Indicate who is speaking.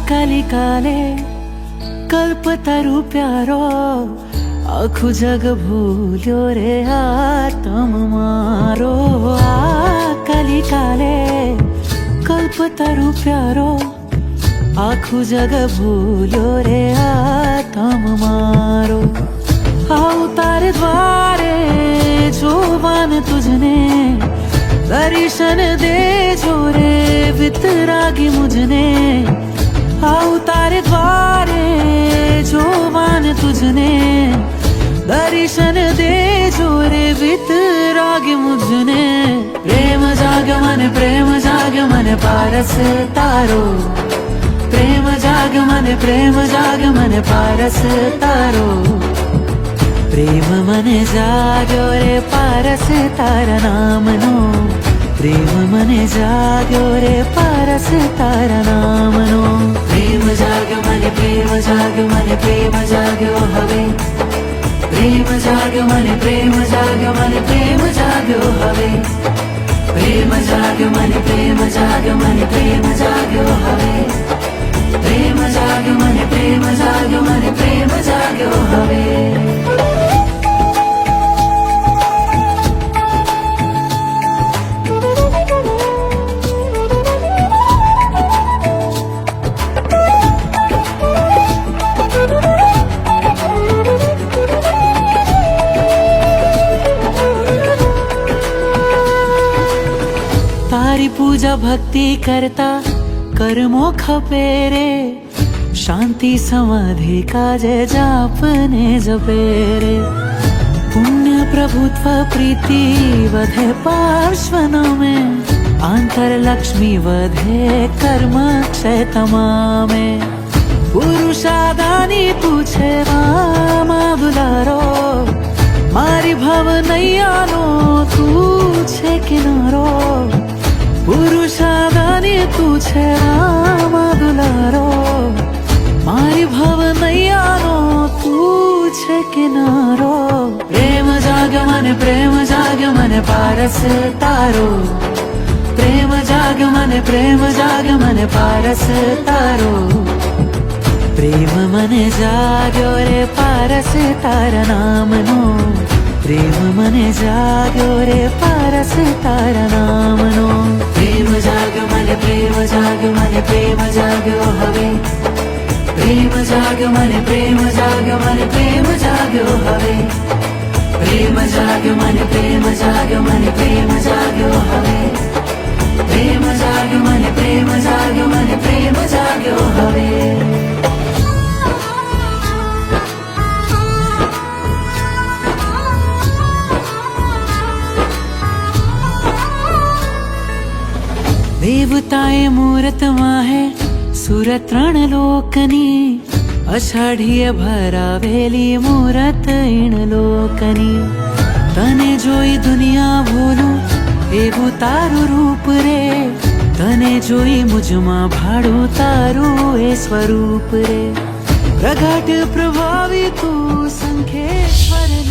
Speaker 1: કલિકાલે કલ્પતરુ પ્યારો આખું જગ ભૂલ્યો રે આતમ મારો આ કલિકાલે કલ્પતરુ પ્યારો આખું જગ ભૂલ્યો રે આતમ મારો આવું તારે દ્વારે જોવાન તુજને દર્શન દેજો રે વિતરાગી મુझने આવું તારે દ્વારે જોવાન તુજને દર્શન દેજો રે વિતરાગી મુझने પ્રેમ જાગ્યો મને પારસ તારો પ્રેમ જાગ્યો મને પારસ તારો પ્રેમ મને જાગ્યો રે પારસ તારા નામનો પ્રેમ મને જાગ્યો રે પારસ તારા નામનો પ્રેમ જાગ્યો મને પ્રેમ જાગ્યો હવે પ્રેમ જાગ્યો મને પ્રેમ જાગ્યો હવે પ્રેમ જાગ્યો મને પ્રેમ જાગ્યો હવે પ્રેમ જાગ્યો મને પ્રેમ જાગ્યો હવે तारी पूजा भक्ति करता कर्मो खपे रे शांति समाधि काजे जापने जपे रे पुण्य प्रभुत्व प्रीति वधे पार्श्वनों में आंतर लक्ष्मी वधे कर्म क्षय तमामे पुरुषादानी पूछे मामा दुलारो मारी भव नैयानो तू छे किनारो પુરુષાદાની તું છે રામા દુલારો મારી ભવ નૈયાનો તું છે કિનારો પ્રેમ જાગ્યો મને પારસ તારો પ્રેમ જાગ્યો મને પારસ તારો પ્રેમ મને જાગ્યો રે પારસ તારા નામનો પ્રેમ મને જાગ્યો રે પારસ તારા નામનો પ્રેમ જાગ્યો મને પ્રેમ જાગ્યો હવે પ્રેમ જાગ્યો મને પ્રેમ જાગ્યો હવે પ્રેમ જાગ્યો મને પ્રેમ જાગ્યો હવે પ્રેમ જાગ્યો મને પ્રેમ જાગ્યો હવે દેવતાએ મૂરતમાં હે સુરત ત્રણ લોકની અષાઢીએ ભરાવેલી મૂરત ઈણ લોકની તને જોઈ દુનિયા ભૂલું એવું તારું રૂપ રે તને જોઈ મુજમાં ભાડું તારું એ સ્વરૂપ રે પ્રગટ પ્રભાવી તું સંખેશ્વર